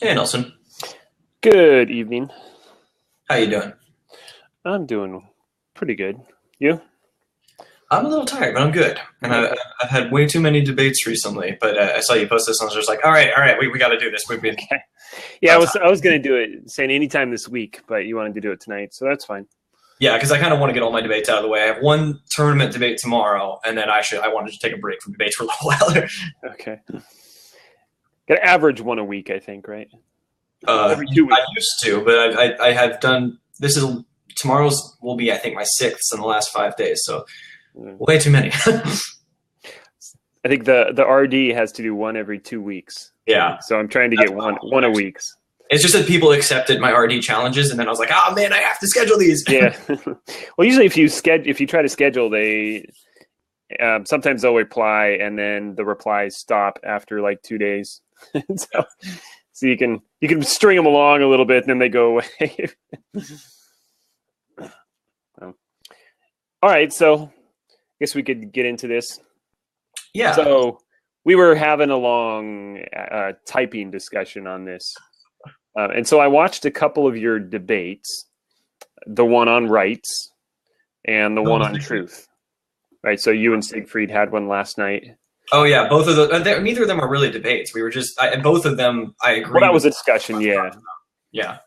Hey Nelson, Good evening. how you doing? I'm doing pretty good. You? I'm a little tired, but I'm good. And Okay. I've had way too many debates recently. But I saw you post this, and I was just like, all right, we got to do this. We've been Okay. Yeah, I about was time. I was gonna do it saying anytime this week, but you wanted to do it tonight, so that's fine. Yeah, because I kind of want to get all my debates out of the way. I have one tournament debate tomorrow, and then I wanted to take a break from debates for a little while. Okay. Got to average one a week, I think, right? Every two I weeks. used to, but I have done. This is tomorrow's will be I think my sixth in the last 5 days, so Mm. way too many. I think the RD has to do one every 2 weeks. Yeah, So I'm trying to that's get one possible, one a actually. week. It's just that people accepted my RD challenges, and then I was like, oh man, I have to schedule these. Yeah. Well, usually if you try to schedule, they sometimes they'll reply, and then the replies stop after like 2 days. So you can string them along a little bit, and then they go away. Um, all right, so I guess we could get into this. Yeah. So we were having a long typing discussion on this, and so I watched a couple of your debates, the one on rights and the one on truth. Right, so you and Siegfried had one last night. Oh yeah, both of those. Neither of them are really debates. We were just both of them. I Well, agree that with. was a discussion, yeah, Yeah.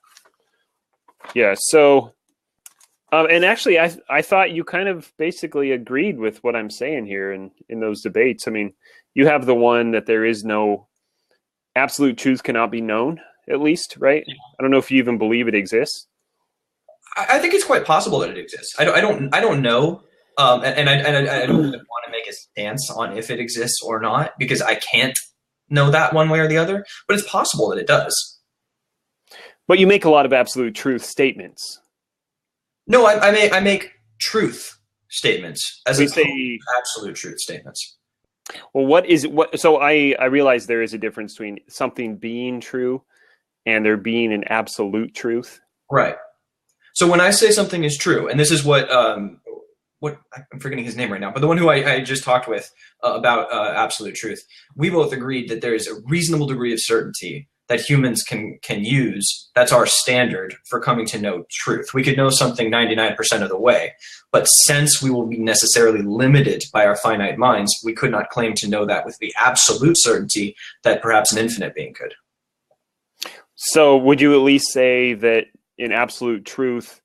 yeah. So, and actually, I thought you kind of basically agreed with what I'm saying here in those debates. I mean, you have the one that there is no absolute truth cannot be known, at least, right? I don't know if you even believe it exists. I think it's quite possible that it exists. I don't know, I don't really want to make a stance on if it exists or not because I can't know that one way or the other. But it's possible that it does. But you make a lot of absolute truth statements. No, I make truth statements as We opposed to say, absolute truth statements. well, what is what? So I realize there is a difference between something being true and there being an absolute truth. Right. So when I say something is true, and this is what I'm forgetting his name right now, but the one who I just talked with about absolute truth, we both agreed that there is a reasonable degree of certainty that humans can use. That's our standard for coming to know truth. We could know something 99% of the way, but since we will be necessarily limited by our finite minds, we could not claim to know that with the absolute certainty that perhaps an infinite being could. So would you at least say that an absolute truth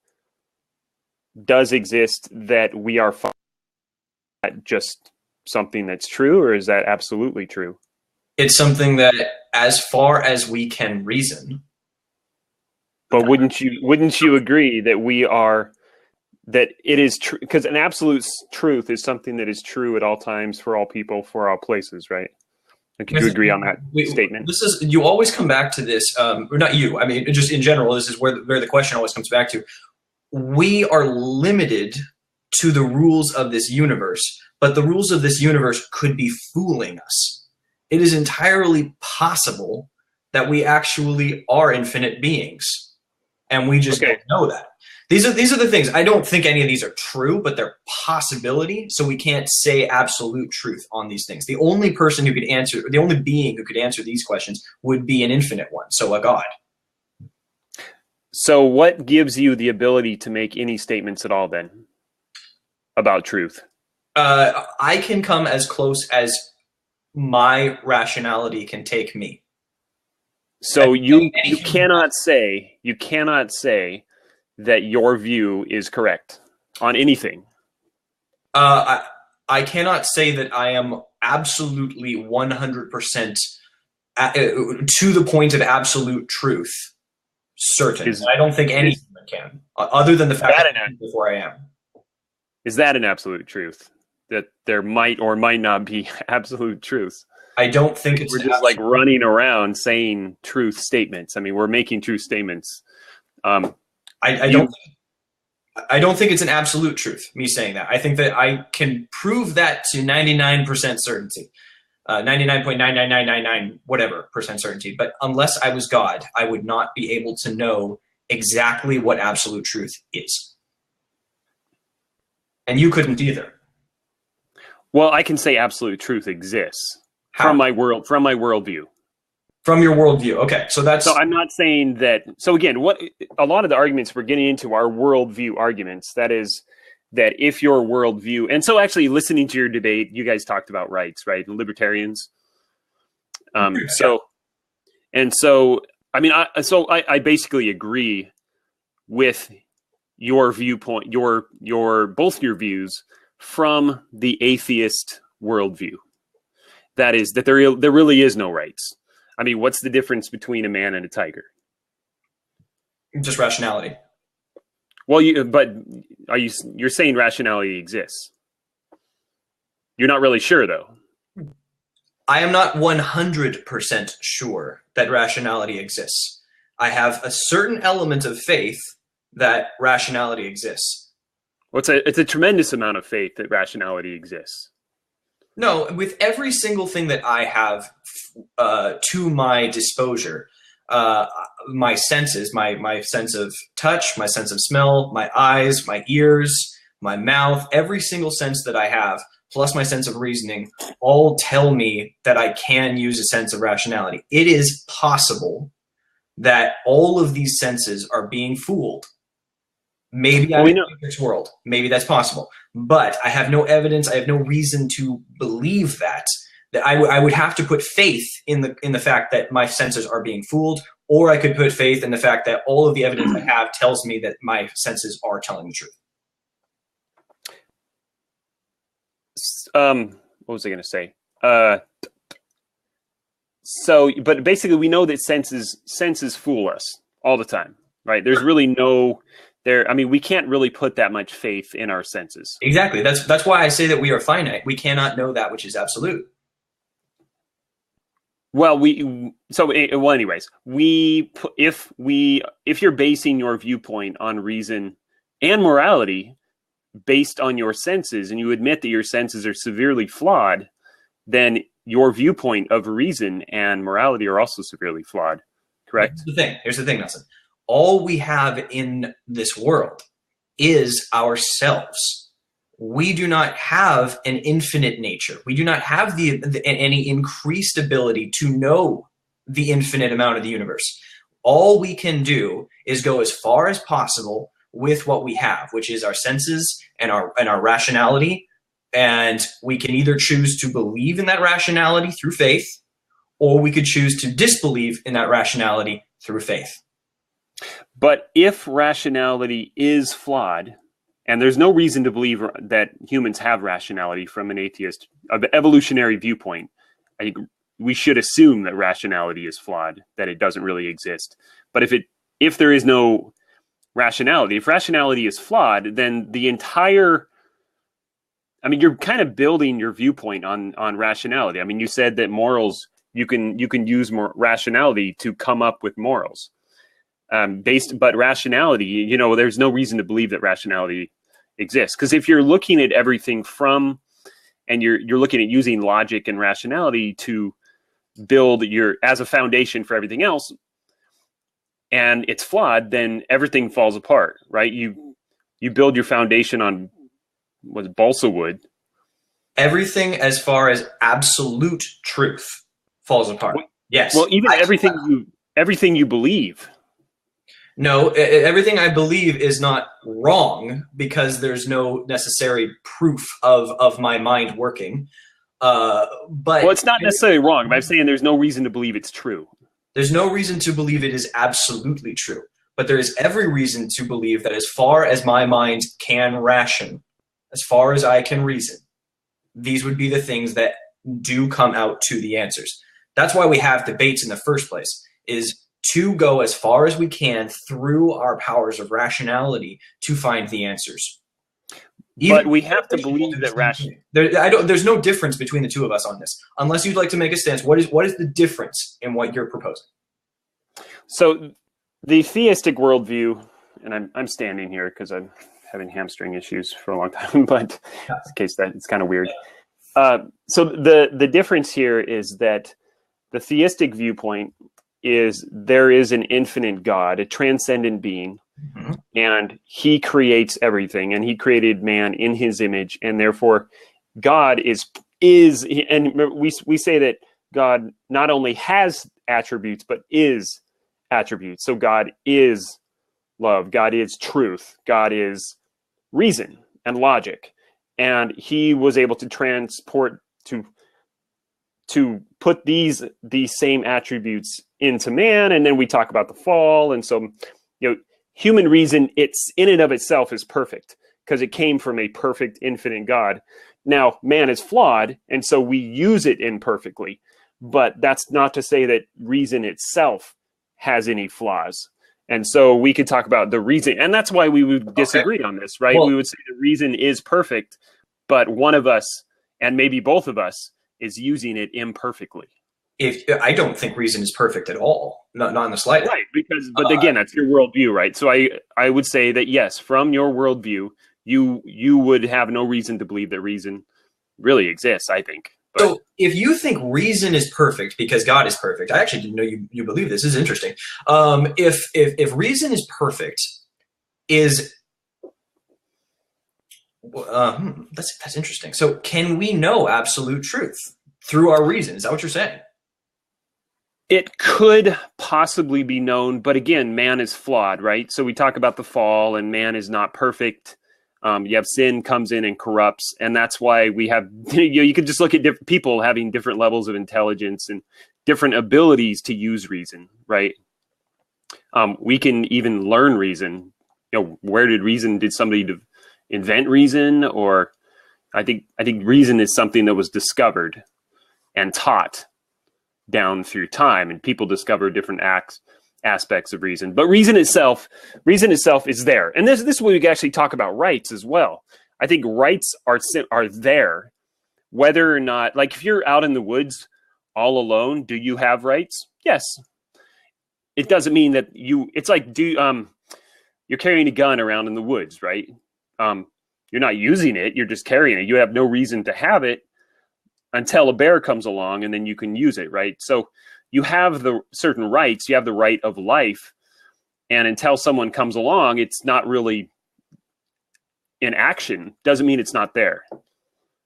does exist that we are just something that's true, or is that absolutely true? It's something that, as far as we can reason, But wouldn't you agree that we are that it is true because an absolute truth is something that is true at all times for all people for all places, right? And could you agree on that statement? this is you always come back to this, or not you. I mean, just in general, this is where the question always comes back to. We are limited to the rules of this universe, but the rules of this universe could be fooling us. It is entirely possible that we actually are infinite beings, and we just Okay. don't know that. These are the things. I don't think any of these are true, but they're possibility. So we can't say absolute truth on these things. The only person who could answer, the only being who could answer these questions would be an infinite one. So a god. So what gives you the ability to make any statements at all then about truth? I can come as close as my rationality can take me. So you Anything. cannot say that your view is correct on anything. I cannot say that I am absolutely 100% to the point of absolute truth certain. Is I don't think any is human can, other than the fact that that an I'm before I am. is that an absolute truth? That there might or might not be absolute truth. I don't think it's We're an just like absolute. running around saying truth statements. I mean, we're making truth statements. Um, I you don't. I don't think it's an absolute truth. Me saying that, I think that I can prove that to 99% certainty, 99.99999 whatever percent certainty. But unless I was God, I would not be able to know exactly what absolute truth is, and you couldn't either. well, I can say absolute truth exists How? from my worldview. From your worldview. Okay, so that's... So I'm not saying that. So again, what a lot of the arguments we're getting into are worldview arguments. That is, that if your worldview, and so actually listening to your debate, you guys talked about rights, right? Libertarians. So I mean, I basically agree with your viewpoint, your both your views from the atheist worldview. That is, that there really is no rights. I mean, what's the difference between a man and a tiger? Just rationality. Well, you're saying rationality exists. You're not really sure, though. I am not 100% sure that rationality exists. I have a certain element of faith that rationality exists. Well, it's a tremendous amount of faith that rationality exists. No, with every single thing that I have to my disposal, my senses, my sense of touch, my sense of smell, my eyes, my ears, my mouth, every single sense that I have, plus my sense of reasoning, all tell me that I can use a sense of rationality. It is possible that all of these senses are being fooled. Maybe I'm in a matrix world. Maybe that's possible. But I have no evidence. I have no reason to believe that. That I would have to put faith in the fact that my senses are being fooled, or I could put faith in the fact that all of the evidence I have tells me that my senses are telling the truth. What was I going to say? But basically, we know that senses fool us all the time, right? There's really no there. I mean, we can't really put that much faith in our senses. Exactly. That's why I say that we are finite. We cannot know that which is absolute. Well, anyways, if you're basing your viewpoint on reason and morality based on your senses, and you admit that your senses are severely flawed, then your viewpoint of reason and morality are also severely flawed. Correct? Here's the thing, Nelson. All we have in this world is ourselves. We do not have an infinite nature. We do not have any increased ability to know the infinite amount of the universe. All we can do is go as far as possible with what we have, which is our senses and our rationality. And we can either choose to believe in that rationality through faith, or we could choose to disbelieve in that rationality through faith. But if rationality is flawed, and there's no reason to believe that humans have rationality from an atheist, evolutionary viewpoint, I think we should assume that rationality is flawed, that it doesn't really exist. But if there is no rationality, if rationality is flawed, then the entire, I mean, you're kind of building your viewpoint on rationality. I mean, you said that morals, you can use more rationality to come up with morals. But rationality, there's no reason to believe that rationality exists. Because if you're looking at everything and you're looking at using logic and rationality to build as a foundation for everything else, and it's flawed, then everything falls apart, right? You build your foundation on balsa wood. Everything as far as absolute truth falls apart. Yes. Well, even everything you believe. No, everything I believe is not wrong because there's no necessary proof of my mind working. But it's not necessarily wrong, but I'm saying there's no reason to believe it's true. There's no reason to believe it is absolutely true. But there is every reason to believe that as far as my mind can ration, as far as I can reason, these would be the things that do come out to the answers. That's why we have debates in the first place, is to go as far as we can through our powers of rationality to find the answers. But we have to believe that there's no difference between the two of us on this. Unless you'd like to make a stance, what is the difference in what you're proposing? So the theistic worldview, and I'm standing here because I'm having hamstring issues for a long time, but in case that it's kind of weird. So the difference here is that the theistic viewpoint is there is an infinite God, a transcendent being, mm-hmm. and he creates everything, and he created man in his image, and therefore God is, and we say that God not only has attributes, but is attributes. So God is love, God is truth, God is reason and logic. And he was able to transport to put these same attributes into man. And then we talk about the fall. And so, human reason, it's in and of itself is perfect because it came from a perfect, infinite God. Now, man is flawed, and so we use it imperfectly. But that's not to say that reason itself has any flaws. And so we could talk about the reason, and that's why we would disagree on this, right? Well, we would say the reason is perfect, but one of us, and maybe both of us, is using it imperfectly. If I don't think reason is perfect at all, not in the slightest. Right, but again, that's your worldview, right? So I would say that yes, from your worldview, you would have no reason to believe that reason really exists, I think. But, so if you think reason is perfect because God is perfect, I actually didn't know you believe this. This is interesting. If reason is perfect, that's interesting. So can we know absolute truth through our reason? Is that what you're saying? It could possibly be known, but again, man is flawed, right? So we talk about the fall, and man is not perfect. You have sin comes in and corrupts, and that's why we have, you could just look at different people having different levels of intelligence and different abilities to use reason, right? We can even learn reason. Where did somebody invent reason? Or I think reason is something that was discovered and taught down through time, and people discover different aspects of reason. But reason itself is there. And this is where we can actually talk about rights as well. I think rights are there, whether or not, like if you're out in the woods all alone, do you have rights? Yes. It doesn't mean that it's like, you're carrying a gun around in the woods, right? You're not using it, you're just carrying it. You have no reason to have it until a bear comes along, and then you can use it, right? So you have the certain rights. You have the right of life, and until someone comes along, it's not really in action. Doesn't mean it's not there,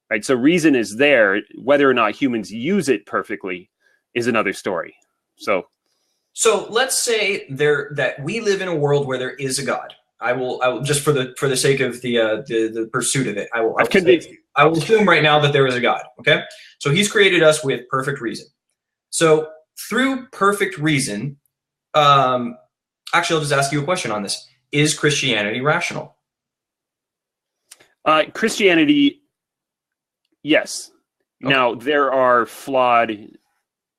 right? So reason is there. Whether or not humans use it perfectly is another story. So let's say that we live in a world where there is a God. I will just for the sake of the pursuit of it, I will assume right now that there is a God. Okay, so he's created us with perfect reason. So through perfect reason, actually, I'll just ask you a question on this: is Christianity rational? Christianity, yes. Okay. Now there are flawed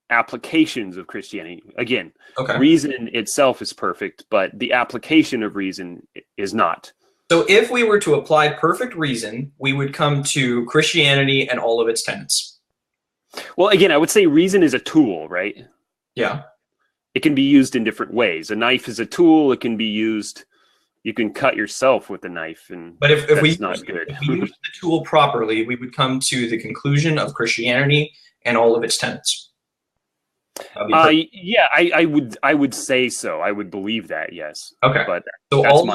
applications of Christianity. Again, reason itself is perfect, but the application of reason is not. So if we were to apply perfect reason, we would come to Christianity and all of its tenets. Well, again, I would say reason is a tool, right? Yeah. It can be used in different ways. A knife is a tool. It can be used, you can cut yourself with a knife, but if we use the tool properly, we would come to the conclusion of Christianity and all of its tenets. Yeah, I would say so. I would believe that, yes. Okay. But so all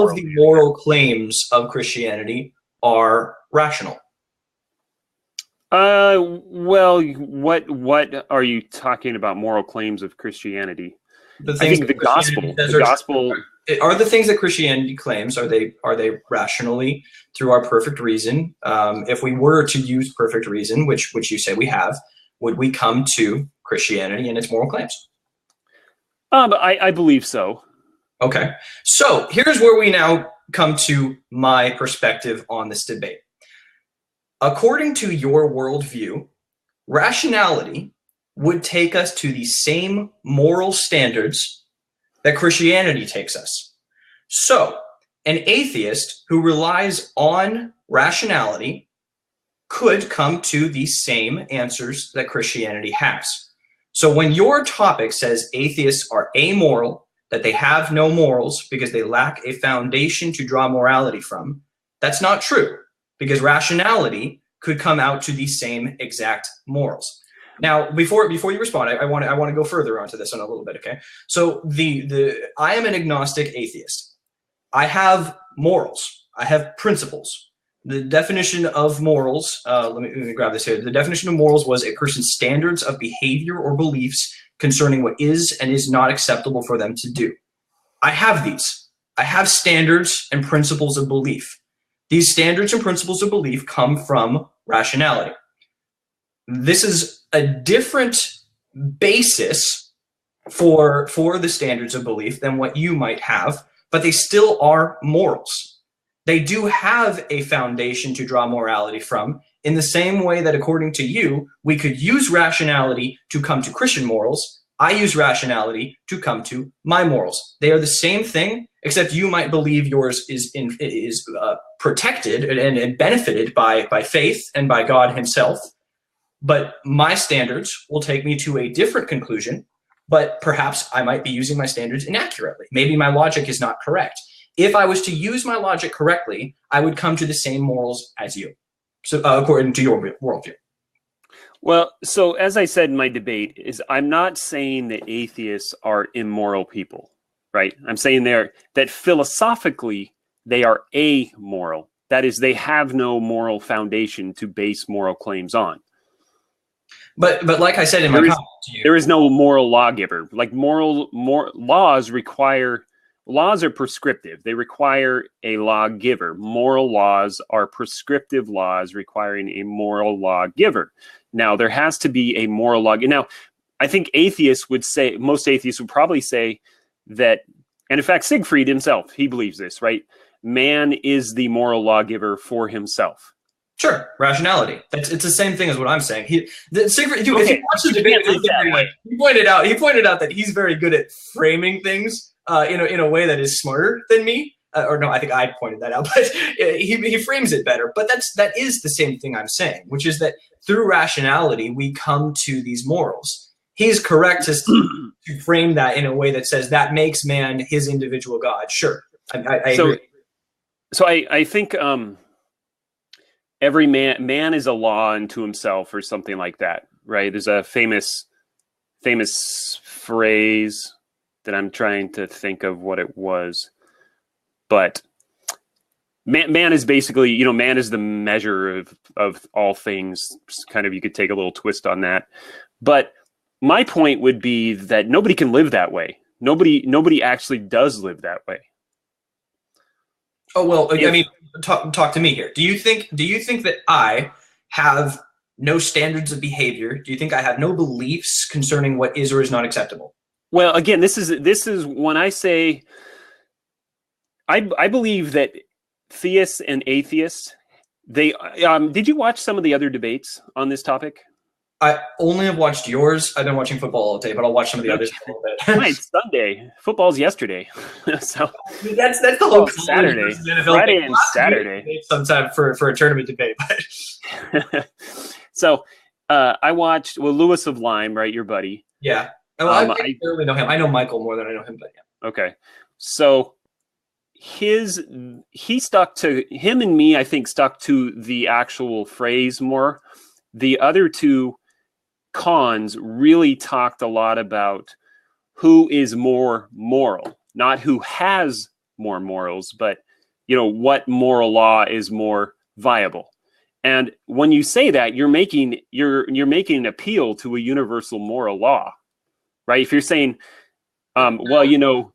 of the moral claims of Christianity are rational. Well, what are you talking about? Moral claims of Christianity? I think the gospel. Are the things that Christianity claims, are they rationally through our perfect reason? If we were to use perfect reason, which you say we have, would we come to Christianity and its moral claims? I believe so. Okay. So here's where we now come to my perspective on this debate. According to your worldview, rationality would take us to the same moral standards that Christianity takes us. So an atheist who relies on rationality could come to the same answers that Christianity has. So when your topic says atheists are amoral, that they have no morals because they lack a foundation to draw morality from, that's not true, because rationality could come out to the same exact morals. Now, before you respond, I want to go further onto this in a little bit, okay? So I am an agnostic atheist. I have morals. I have principles. The definition of morals, let me grab this here. The definition of morals was a person's standards of behavior or beliefs concerning what is and is not acceptable for them to do. I have these. I have standards and principles of belief. These standards and principles of belief come from rationality. This is a different basis for the standards of belief than what you might have, but they still are morals. They do have a foundation to draw morality from, in the same way that, according to you, we could use rationality to come to Christian morals. I use rationality to come to my morals. They are the same thing, except you might believe yours is protected and benefited by faith and by God himself. But my standards will take me to a different conclusion, but perhaps I might be using my standards inaccurately. Maybe my logic is not correct. If I was to use my logic correctly, I would come to the same morals as you. So according to your worldview. Well, so as I said in my debate, is I'm not saying that atheists are immoral people, right? I'm saying that philosophically they are amoral. That is, they have no moral foundation to base moral claims on. But like I said in my comment to you, there is no moral lawgiver. Like laws are prescriptive. They require a lawgiver. Moral laws are prescriptive laws requiring a moral lawgiver. Now, there has to be a moral lawgiver. Now, I think most atheists would probably say that, and in fact, Siegfried himself, he believes this, right? Man is the moral lawgiver for himself. Sure, rationality. It's the same thing as what I'm saying. Siegfried, dude, if you watch the debate, he pointed out that he's very good at framing things in a way that is smarter than me. Or no, I think I pointed that out, but he frames it better. But that is the same thing I'm saying, which is that through rationality we come to these morals. He's correct to frame that in a way that says that makes man his individual God. Sure, I agree. So I think every man is a law unto himself, or something like that, right? There's a famous phrase that I'm trying to think of what it was, but man is basically, man is the measure of all things. Kind of, you could take a little twist on that, but my point would be that nobody can live that way. Nobody actually does live that way. Oh, well, I mean, talk to me here. Do you think that I have no standards of behavior? Do you think I have no beliefs concerning what is or is not acceptable? Well, again, this is when I say I believe that theists and atheists, they did you watch some of the other debates on this topic? I only have watched yours. I've been watching football all day, but I'll watch some of the others a little bit. It's Sunday. Football's yesterday. So that's the whole Saturday, Friday and Saturday. Sometime for a tournament debate. But so I watched Lewis of Lyme, right? Your buddy. Yeah. Well, I barely know him. I know Michael more than I know him, but yeah. Okay. So him and me, I think, stuck to the actual phrase more. The other two cons really talked a lot about who is more moral, not who has more morals, but what moral law is more viable. And when you say that, you're making an appeal to a universal moral law, right? If you're saying, Well,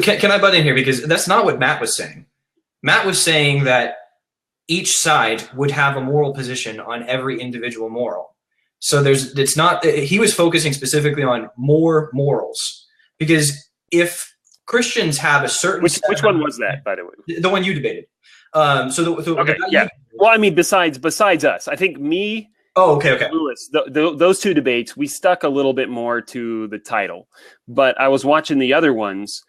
can I butt in here? Because that's not what Matt was saying. Matt was saying that each side would have a moral position on every individual moral. So he was focusing specifically on more morals, because if Christians have a certain which one was that, by the way? The one you debated. Okay, yeah. Well, I mean, besides us, I think me. Oh, okay. Lewis, those two debates, we stuck a little bit more to the title, but I was watching the other ones,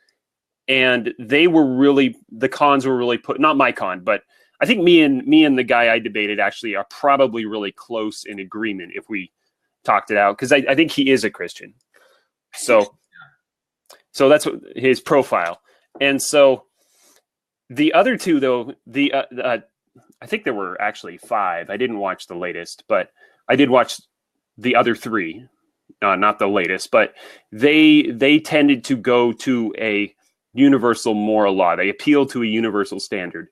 and the cons were really not my con, but I think me and the guy I debated actually are probably really close in agreement if we talked it out, because I think he is a Christian. So that's what his profile. And so the other two, though, I think there were actually 5. I didn't watch the latest, but I did watch the other 3, not the latest, but they tended to go to a universal moral law. They appeal to a universal standard.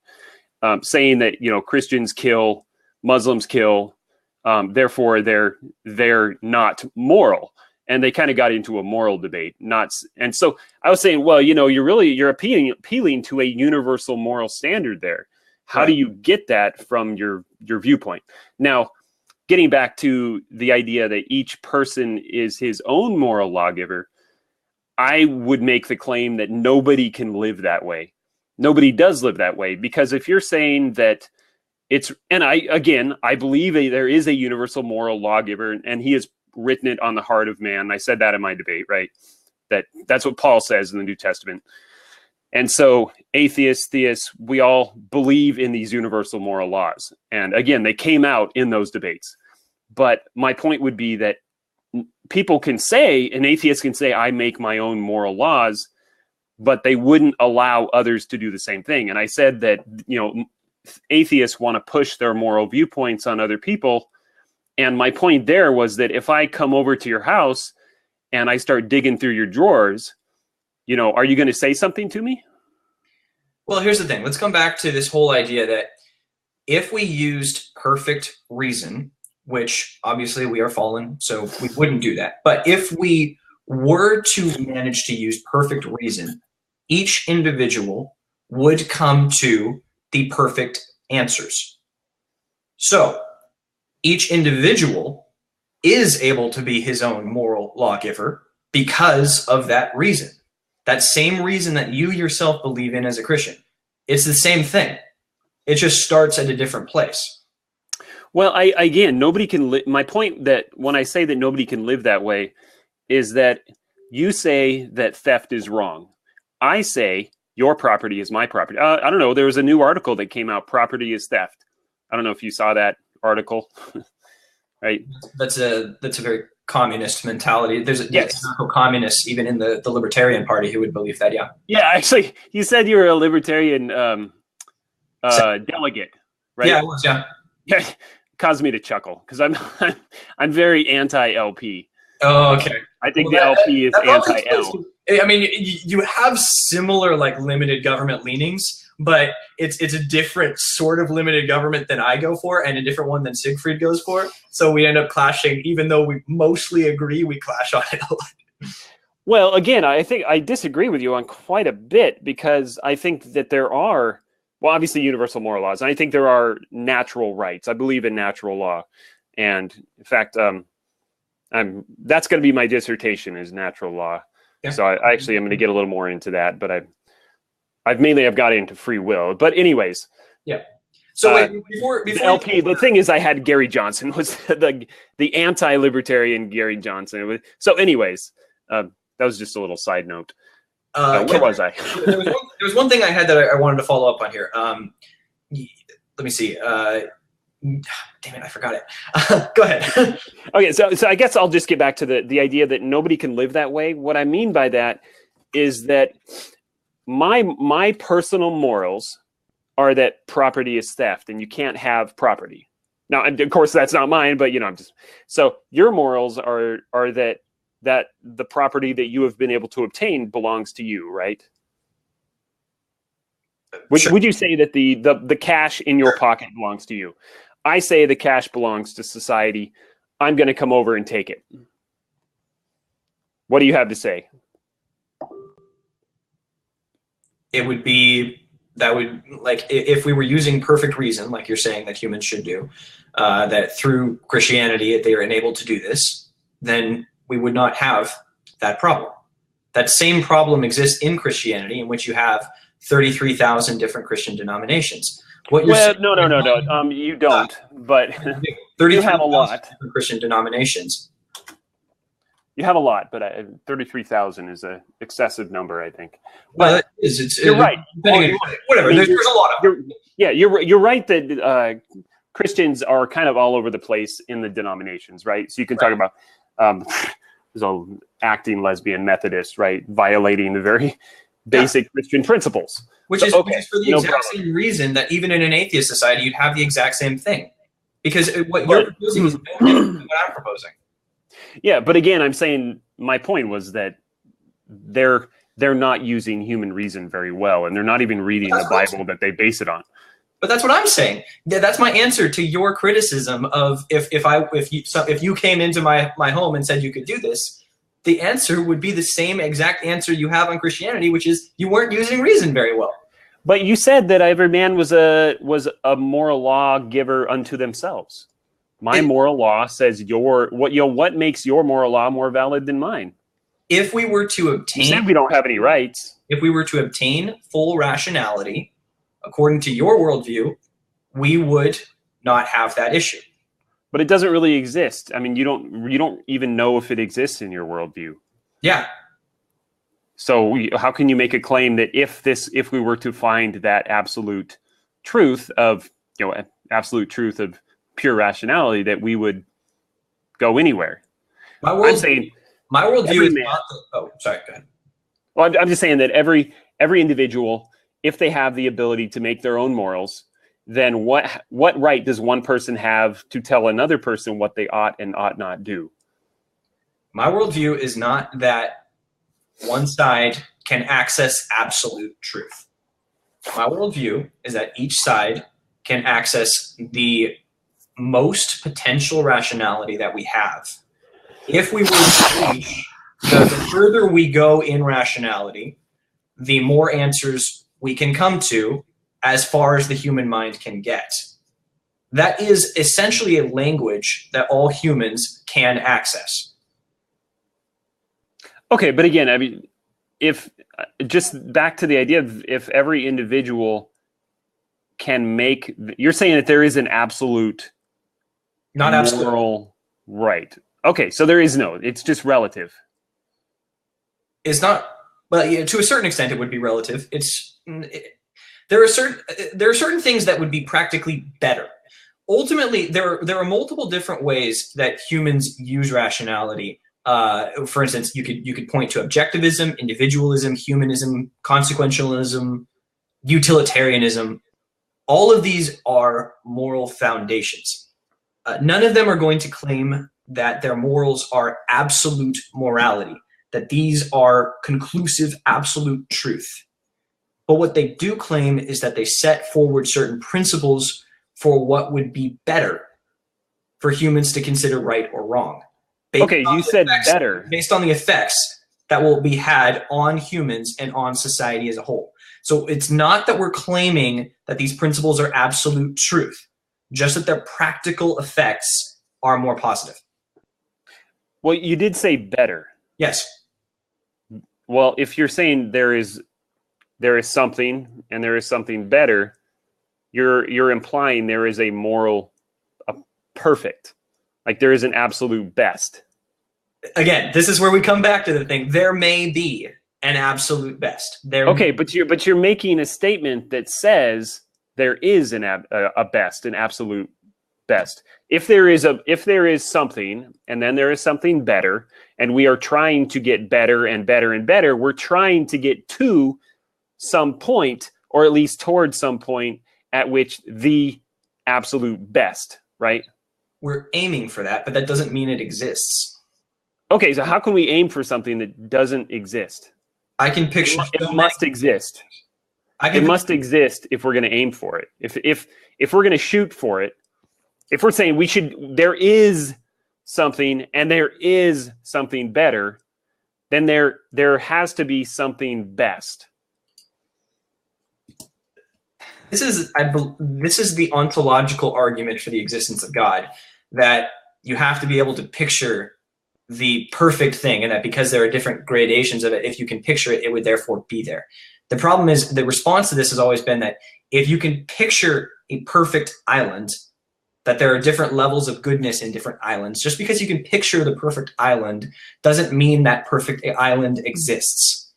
saying that, you know, Christians kill, Muslims kill, therefore they're not moral. And they kind of got into a moral debate. And so I was saying, well, you know, you're appealing to a universal moral standard there. How do you get that from your viewpoint? Now, getting back to the idea that each person is his own moral lawgiver, I would make the claim that nobody can live that way. Nobody does live that way, because if you're saying that I believe there is a universal moral lawgiver, and he has written it on the heart of man. I said that in my debate, right? That's what Paul says in the New Testament. And so atheists, theists, we all believe in these universal moral laws. And again, they came out in those debates. But my point would be that people can say, an atheist can say, I make my own moral laws, but they wouldn't allow others to do the same thing. And I said that, you know, atheists want to push their moral viewpoints on other people. And my point there was that if I come over to your house and I start digging through your drawers, you know, are you going to say something to me? Well, here's the thing. Let's come back to this whole idea that if we used perfect reason, which obviously we are fallen, so we wouldn't do that. But if we were to manage to use perfect reason, each individual would come to the perfect answers. So each individual is able to be his own moral lawgiver because of that reason. That same reason that you yourself believe in as a Christian. It's the same thing. It just starts at a different place. Well, again, nobody can my point that when I say that nobody can live that way is that you say that theft is wrong. I say your property is my property. I don't know. There was a new article that came out, Property is Theft. I don't know if you saw that article. Right? That's a very communist mentality. There's yes. communists even in the Libertarian Party who would believe that. Yeah. Yeah, actually, you said you were a Libertarian delegate, right? Yeah, I was. Yeah. Yeah, caused me to chuckle because I'm very anti-LP. Oh, okay. I think the LP is anti-L. I mean, you have similar like limited government leanings, but it's a different sort of limited government than I go for, and a different one than Siegfried goes for. So we end up clashing, even though we mostly agree. We clash on it a lot. Well, again, I think I disagree with you on quite a bit, because I think that there are, well, obviously universal moral laws, and I think there are natural rights. I believe in natural law, and in fact, that's going to be my dissertation, is natural law. Yeah. So I actually am going to get a little more into that, but I've got into free will. But anyways, yeah. So wait, before the LP, the thing is, I had Gary Johnson was the anti-libertarian Gary Johnson. So anyways, that was just a little side note. Where was I? there was one thing I had that I wanted to follow up on here. Let me see. Damn it, I forgot it. Go ahead. Okay, so I guess I'll just get back to the idea that nobody can live that way. What I mean by that is that my personal morals are that property is theft and you can't have property. Now, of course, that's not mine, but so your morals are that the property that you have been able to obtain belongs to you, right? Would you say that the cash in your pocket belongs to you? I say the cash belongs to society. I'm going to come over and take it. What do you have to say? It would be, that would, like, if we were using perfect reason, like you're saying that humans should do, that through Christianity they are enabled to do this, then we would not have that problem. That same problem exists in Christianity, in which you have 33,000 different Christian denominations. What you're saying, no. You don't, but you have a lot. Christian denominations. You have a lot, but 33,000 is an excessive number, I think. Well, it is. You're right. Whatever. I mean, there's a lot of them. You're right that Christians are kind of all over the place in the denominations, right? So you can talk about there's a acting lesbian Methodist, right, violating the very basic Christian principles. Which is for the exact same reason that even in an atheist society, you'd have the exact same thing. Because what you're proposing is what I'm proposing. Yeah, but again, I'm saying my point was that they're not using human reason very well, and they're not even reading the Bible that they base it on. But that's what I'm saying. That's my answer to your criticism of if you came into my home and said you could do this, the answer would be the same exact answer you have on Christianity, which is you weren't using reason very well. But you said that every man was a moral law giver unto themselves. My moral law says what makes your moral law more valid than mine? If we were to obtain, you said we don't have any rights. If we were to obtain full rationality, according to your worldview, we would not have that issue. But it doesn't really exist. I mean, you don't even know if it exists in your worldview. Yeah. So how can you make a claim that if we were to find that absolute truth of pure rationality, that we would go anywhere? My worldview is not. Oh, sorry. Go ahead. Well, I'm just saying that every individual, if they have the ability to make their own morals, then what right does one person have to tell another person what they ought and ought not do? My worldview is not that one side can access absolute truth. My worldview is that each side can access the most potential rationality that we have. If we were to reach, the further we go in rationality, the more answers we can come to as far as the human mind can get. That is essentially a language that all humans can access. Okay, but again, I mean, if just back to the idea of if every individual can make, you're saying that there is an absolute, not absolute moral right. Okay, so there is no, it's just relative. It's not, well, yeah, to a certain extent it would be relative. There are certain things that would be practically better. Ultimately, there are multiple different ways that humans use rationality. For instance, you could point to objectivism, individualism, humanism, consequentialism, utilitarianism. All of these are moral foundations. None of them are going to claim that their morals are absolute morality, that these are conclusive absolute truth. But what they do claim is that they set forward certain principles for what would be better for humans to consider right or wrong. Okay, you said better. Based on the effects that will be had on humans and on society as a whole. So it's not that we're claiming that these principles are absolute truth, just that their practical effects are more positive. Well, you did say better. Yes. Well, if you're saying there is something and there is something better, you're implying there is a perfect, like there is an absolute best. Again, this is where we come back to the thing. There may be an absolute best. But you're making a statement that says there is a best, an absolute best. If there is something, and then there is something better, and we are trying to get better and better and better, we're trying to get to some point, or at least towards some point at which the absolute best, right? We're aiming for that, but that doesn't mean it exists. Okay, so how can we aim for something that doesn't exist? I can picture it must exist. It must exist if we're going to aim for it. If we're going to shoot for it, if we're saying there is something and there is something better, then there has to be something best. This is the ontological argument for the existence of God, that you have to be able to picture the perfect thing, and that because there are different gradations of it, if you can picture it, it would therefore be there. The problem is, the response to this has always been that if you can picture a perfect island, that there are different levels of goodness in different islands. Just because you can picture the perfect island doesn't mean that perfect island exists.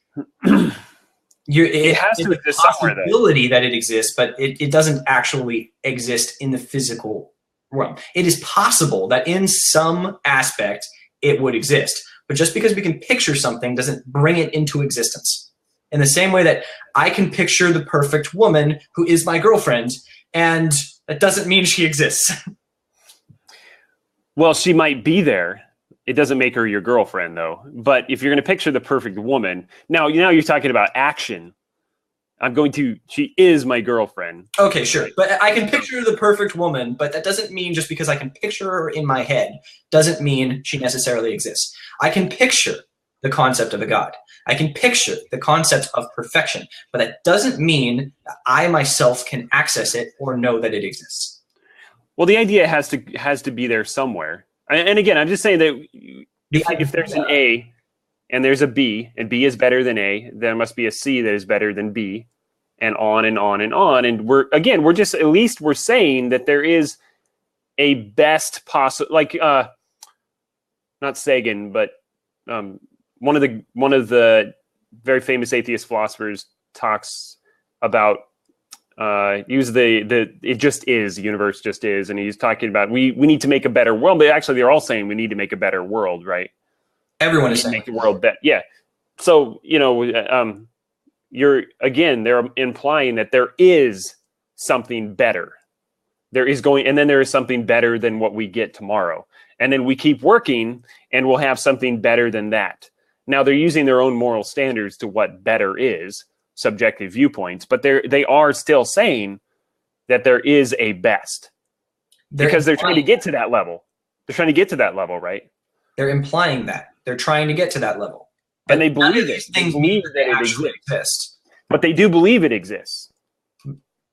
It has to exist somewhere. There's a possibility that it exists, but it doesn't actually exist in the physical realm. It is possible that in some aspect it would exist, but just because we can picture something doesn't bring it into existence. In the same way that I can picture the perfect woman who is my girlfriend, and that doesn't mean she exists. Well, she might be there. It doesn't make her your girlfriend, though. But if you're going to picture the perfect woman, now you're talking about action. She is my girlfriend. Okay, sure. But I can picture the perfect woman, but that doesn't mean just because I can picture her in my head doesn't mean she necessarily exists. I can picture the concept of a God. I can picture the concept of perfection, but that doesn't mean that I myself can access it or know that it exists. Well, the idea has to be there somewhere. And again, I'm just saying that if there's an A and there's a B, and B is better than A, there must be a C that is better than B, and on and on and on. And we're just, at least we're saying that there is a best possible, like not Sagan, but one of the very famous atheist philosophers talks about use the it just is, the universe just is, and he's talking about we need to make a better world, but actually they're all saying we need to make a better world, right? Everyone is saying make the world better. Yeah. So they're implying that there is something better. And then there is something better than what we get tomorrow. And then we keep working and we'll have something better than that. Now they're using their own moral standards to what better is, subjective viewpoints, but they are still saying that there is a best because they're trying to get to that level. They're trying to get to that level, right? They're implying that. They're trying to get to that level. But and they believe it. They believe that it exists. But they do believe it exists.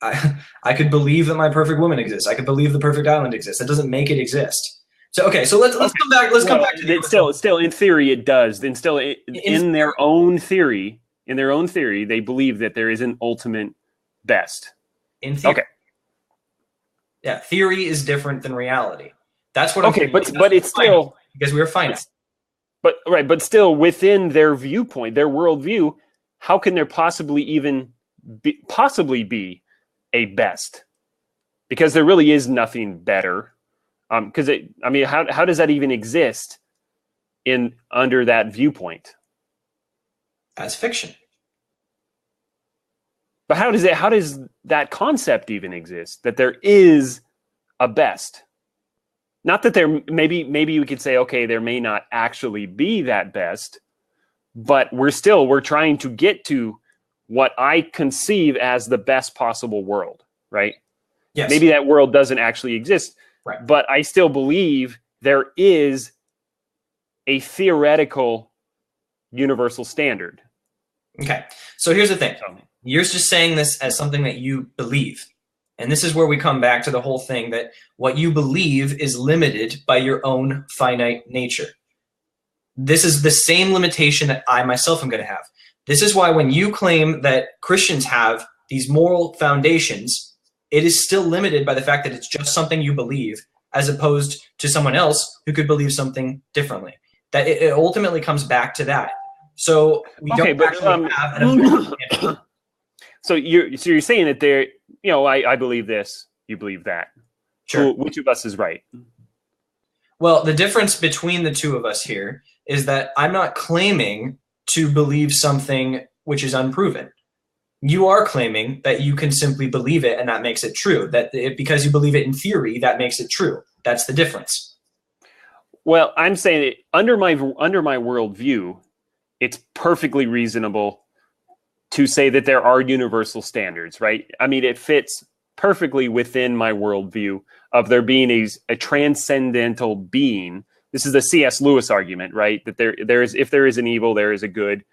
I could believe that my perfect woman exists. I could believe the perfect island exists. That doesn't make it exist. So okay, so let's come back. Let's come back to it. Still, in theory, it does. Then still, in their own theory, they believe that there is an ultimate best. In theory. Okay. Yeah, theory is different than reality. That's what. Okay, but it's still because we are finite. But still within their viewpoint, their worldview, how can there possibly be a best? Because there really is nothing better. Because how does that even exist under that viewpoint? As fiction. But how does that concept even exist? That there is a best? Not that there maybe you could say, okay, there may not actually be that best, but we're trying to get to what I conceive as the best possible world, right? Yes. Maybe that world doesn't actually exist, right? But I still believe there is a theoretical universal standard. Okay. So here's the thing. You're just saying this as something that you believe. And this is where we come back to the whole thing that what you believe is limited by your own finite nature. This is the same limitation that I myself am going to have. This is why when you claim that Christians have these moral foundations, it is still limited by the fact that it's just something you believe, as opposed to someone else who could believe something differently. That it ultimately comes back to that. So we don't actually have an So you're saying that I believe this, you believe that. Sure. Which of us is right? Well, the difference between the two of us here is that I'm not claiming to believe something which is unproven. You are claiming that you can simply believe it and that makes it true. Because you believe it in theory, that makes it true. That's the difference. Well, I'm saying that under my worldview, it's perfectly reasonable to say that there are universal standards, right? I mean, it fits perfectly within my worldview of there being a transcendental being. This is the C.S. Lewis argument, right? That if there is an evil, there is a good,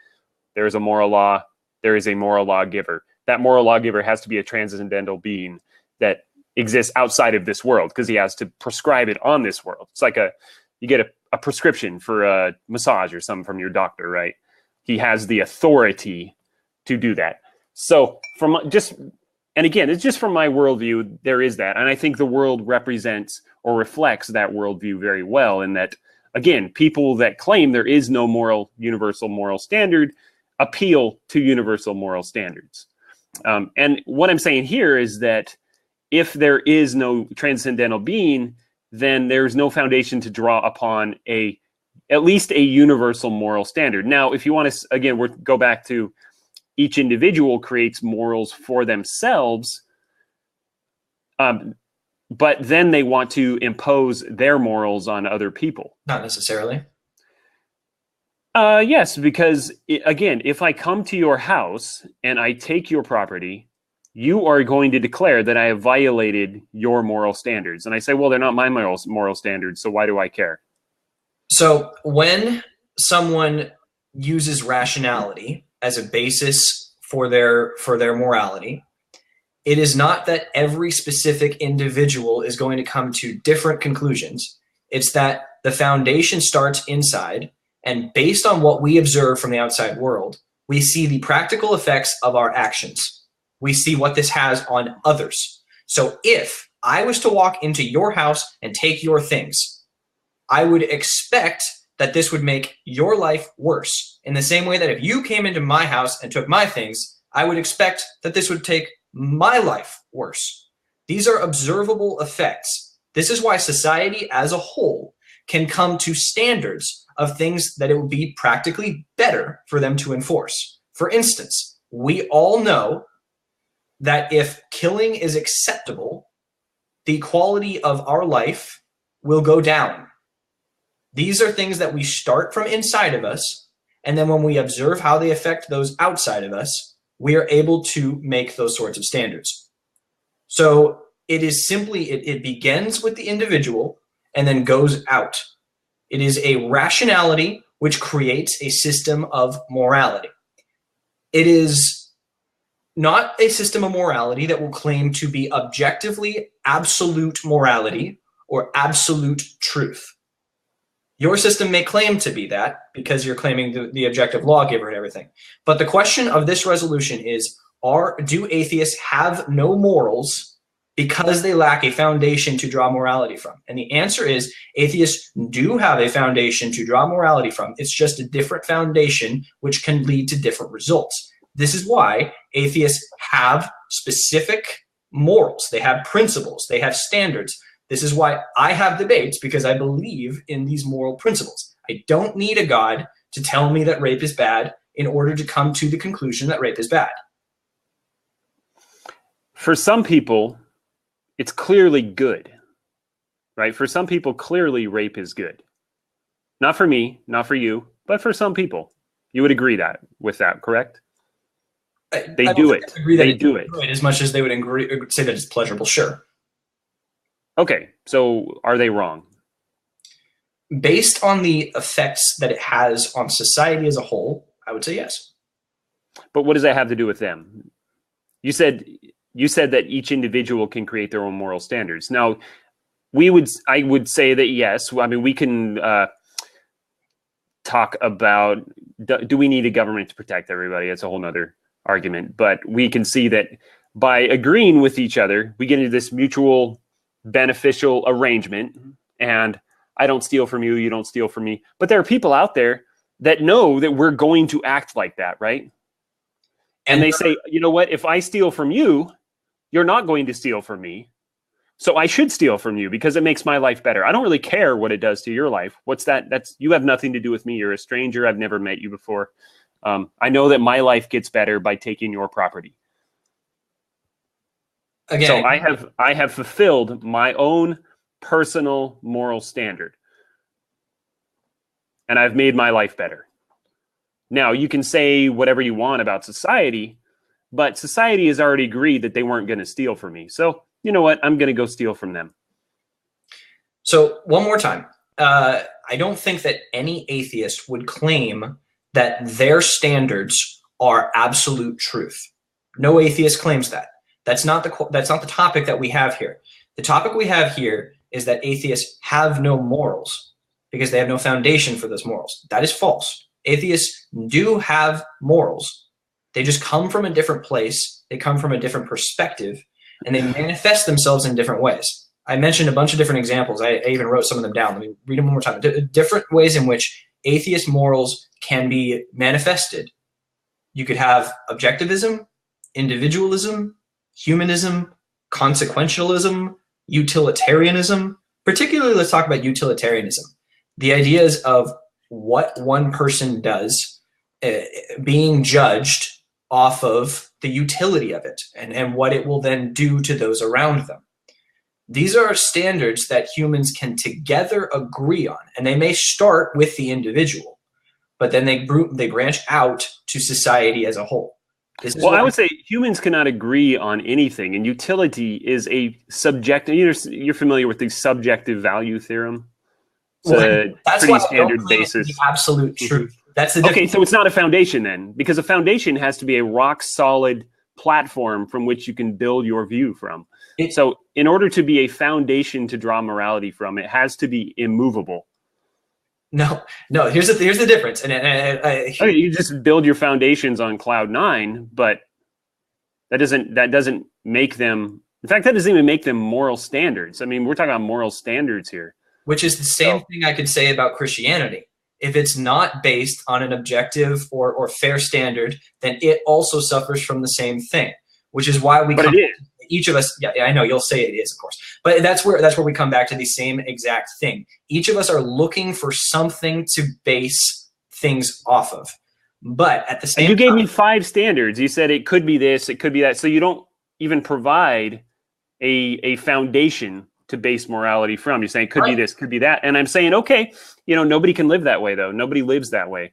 there is a moral law, there is a moral lawgiver. That moral lawgiver has to be a transcendental being that exists outside of this world because he has to prescribe it on this world. It's like you get a prescription for a massage or something from your doctor, right? He has the authority to do that. So it's just from my worldview, there is that. And I think the world represents or reflects that worldview very well in that, again, people that claim there is no universal moral standard appeal to universal moral standards. And what I'm saying here is that if there is no transcendental being, then there's no foundation to draw upon at least a universal moral standard. Now, if you want to, again, go back to each individual creates morals for themselves, but then they want to impose their morals on other people. Not necessarily. Yes, because again, if I come to your house and I take your property, you are going to declare that I have violated your moral standards. And I say, well, they're not my moral standards, so why do I care? So when someone uses rationality as a basis for their morality, it is not that every specific individual is going to come to different conclusions. It's that the foundation starts inside, and based on what we observe from the outside world, we see the practical effects of our actions. We see what this has on others. So if I was to walk into your house and take your things, I would expect that this would make your life worse. In the same way that if you came into my house and took my things, I would expect that this would take my life worse. These are observable effects. This is why society as a whole can come to standards of things that it would be practically better for them to enforce. For instance, we all know that if killing is acceptable, the quality of our life will go down. These are things that we start from inside of us, and then when we observe how they affect those outside of us, we are able to make those sorts of standards. So it is simply, it begins with the individual and then goes out. It is a rationality which creates a system of morality. It is not a system of morality that will claim to be objectively absolute morality or absolute truth. Your system may claim to be that because you're claiming the objective lawgiver and everything. But the question of this resolution is, do atheists have no morals because they lack a foundation to draw morality from? And the answer is, atheists do have a foundation to draw morality from. It's just a different foundation which can lead to different results. This is why atheists have specific morals. They have principles. They have standards. This is why I have debates, because I believe in these moral principles. I don't need a God to tell me that rape is bad in order to come to the conclusion that rape is bad. For some people, it's clearly good, right? For some people, clearly rape is good. Not for me, not for you, but for some people. You would agree with that, correct? They do it. They do it as much as they would say that it's pleasurable. Sure. Okay, so are they wrong? Based on the effects that it has on society as a whole, I would say yes. But what does that have to do with them? You said that each individual can create their own moral standards. Now, I would say that yes. I mean, we can talk about, do we need a government to protect everybody? That's a whole nother argument. But we can see that by agreeing with each other, we get into this mutual beneficial arrangement, and I don't steal from you, you don't steal from me. But there are people out there that know that we're going to act like that, right? And they say, you know what, if I steal from you, you're not going to steal from me. So I should steal from you because it makes my life better. I don't really care what it does to your life. What's that? You have nothing to do with me. You're a stranger. I've never met you before. I know that my life gets better by taking your property. Again, so I have fulfilled my own personal moral standard, and I've made my life better. Now, you can say whatever you want about society, but society has already agreed that they weren't going to steal from me. So, you know what? I'm going to go steal from them. So, one more time. I don't think that any atheist would claim that their standards are absolute truth. No atheist claims that. That's not the topic that we have here. The topic we have here is that atheists have no morals because they have no foundation for those morals. That is false. Atheists do have morals. They just come from a different place. They come from a different perspective, and they manifest themselves in different ways. I mentioned a bunch of different examples. I even wrote some of them down. Let me read them one more time. Different ways in which atheist morals can be manifested. You could have objectivism, individualism, humanism, consequentialism, utilitarianism. Particularly, let's talk about utilitarianism. The ideas of what one person does being judged off of the utility of it and what it will then do to those around them. These are standards that humans can together agree on, and they may start with the individual. but then they branch out to society as a whole. Well, I would say humans cannot agree on anything, and utility is a subjective. You're familiar with the subjective value theorem. It's a that's pretty why standard I don't claim basis. the absolute truth. That's the difference. Okay, so it's not a foundation then, because a foundation has to be a rock solid platform from which you can build your view from. So in order to be a foundation to draw morality from, it has to be immovable. No. Here's the difference. And you just build your foundations on cloud 9, but that doesn't make them. In fact, that doesn't even make them moral standards. I mean, we're talking about moral standards here. Which is the same thing I could say about Christianity. If it's not based on an objective or fair standard, then it also suffers from the same thing. Which is why each of us, yeah, I know you'll say it is, of course, but that's where we come back to the same exact thing. Each of us are looking for something to base things off of, but at the same time, you gave me 5 standards. You said it could be this, it could be that. So you don't even provide a foundation to base morality from. You're saying it could be this, could be that, and I'm saying, okay, nobody can live that way though. Nobody lives that way.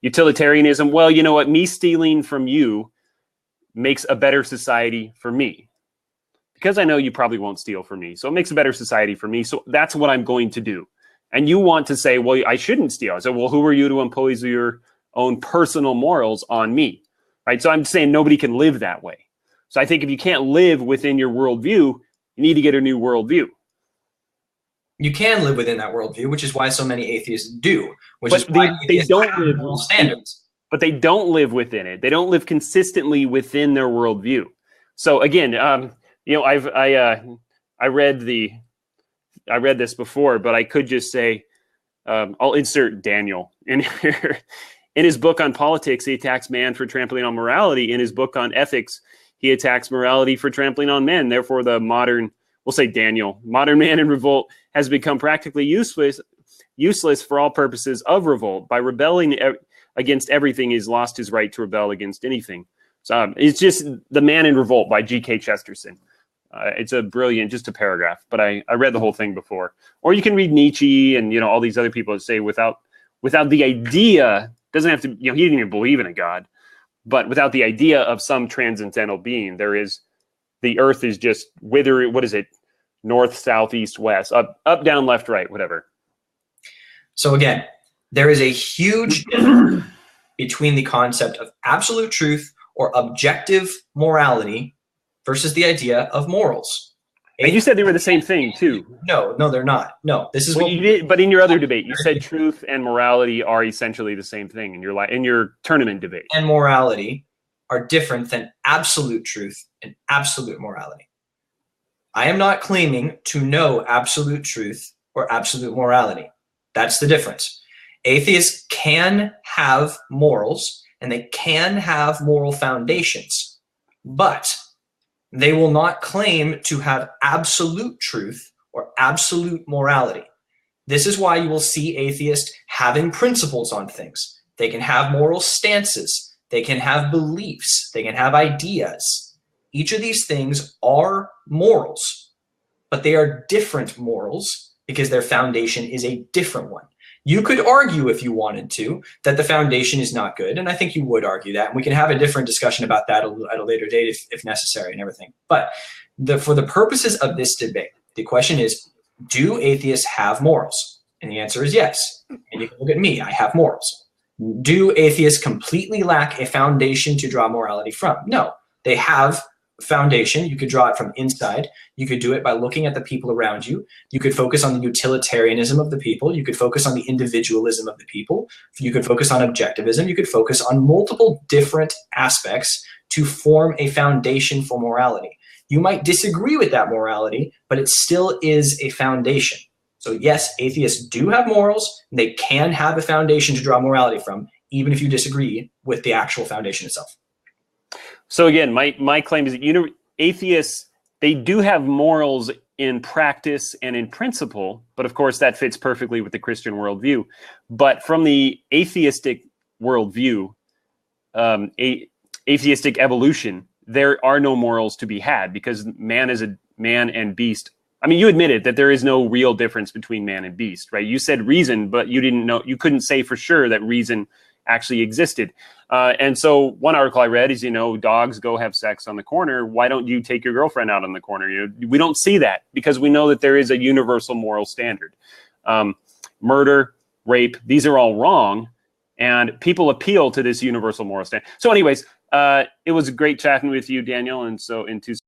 Utilitarianism. Well, you know what? Me stealing from you makes a better society for me, because I know you probably won't steal from me. So it makes a better society for me. So that's what I'm going to do. And you want to say, well, I shouldn't steal. I said, well, who are you to impose your own personal morals on me? Right. So I'm saying nobody can live that way. So I think if you can't live within your worldview, you need to get a new worldview. You can live within that worldview, which is why so many atheists do. They don't live moral standards. But they don't live within it. They don't live consistently within their worldview. So again, I read this before, but I could just say, I'll insert Daniel in here. In his book on politics, he attacks man for trampling on morality. In his book on ethics, he attacks morality for trampling on men. Therefore, the modern man in revolt has become practically useless for all purposes of revolt. By rebelling against everything, he's lost his right to rebel against anything. So it's just The Man in Revolt by G.K. Chesterton. It's just a paragraph, but I read the whole thing before. Or you can read Nietzsche and all these other people that say without the idea, doesn't have to, he didn't even believe in a God, but without the idea of some transcendental being, the earth is just withering. What is it? North, south, east, west, up, down, left, right, whatever. So again, there is a huge difference between the concept of absolute truth or objective morality versus the idea of morals. And you said they were the same thing too. No, they're not. No, this is what you did. But in your other debate, you said truth and morality are essentially the same thing in your tournament debate. And morality are different than absolute truth and absolute morality. I am not claiming to know absolute truth or absolute morality. That's the difference. Atheists can have morals and they can have moral foundations, but they will not claim to have absolute truth or absolute morality. This is why you will see atheists having principles on things. They can have moral stances. They can have beliefs. They can have ideas. Each of these things are morals, but they are different morals because their foundation is a different one. You could argue, if you wanted to, that the foundation is not good, and I think you would argue that, and we can have a different discussion about that at a later date if necessary and everything. But for the purposes of this debate, the question is, do atheists have morals? And the answer is yes. And you can look at me, I have morals. Do atheists completely lack a foundation to draw morality from? No, they have foundation. You could draw it from inside. You could do it by looking at the people around you. You could focus on the utilitarianism of the people. You could focus on the individualism of the people. You could focus on objectivism. You could focus on multiple different aspects to form a foundation for morality. You might disagree with that morality, but it still is a foundation. So yes, atheists do have morals. And they can have a foundation to draw morality from, even if you disagree with the actual foundation itself. So again, my claim is that atheists, they do have morals in practice and in principle, but of course that fits perfectly with the Christian worldview. But from the atheistic worldview, atheistic evolution, there are no morals to be had because man and beast I mean, you admitted that there is no real difference between man and beast, right? You said reason, but you didn't know, you couldn't say for sure that reason actually existed. And so one article I read is, dogs go have sex on the corner. Why don't you take your girlfriend out on the corner? We don't see that because we know that there is a universal moral standard. Murder, rape, these are all wrong. And people appeal to this universal moral standard. So anyways, it was great chatting with you, Daniel. And so in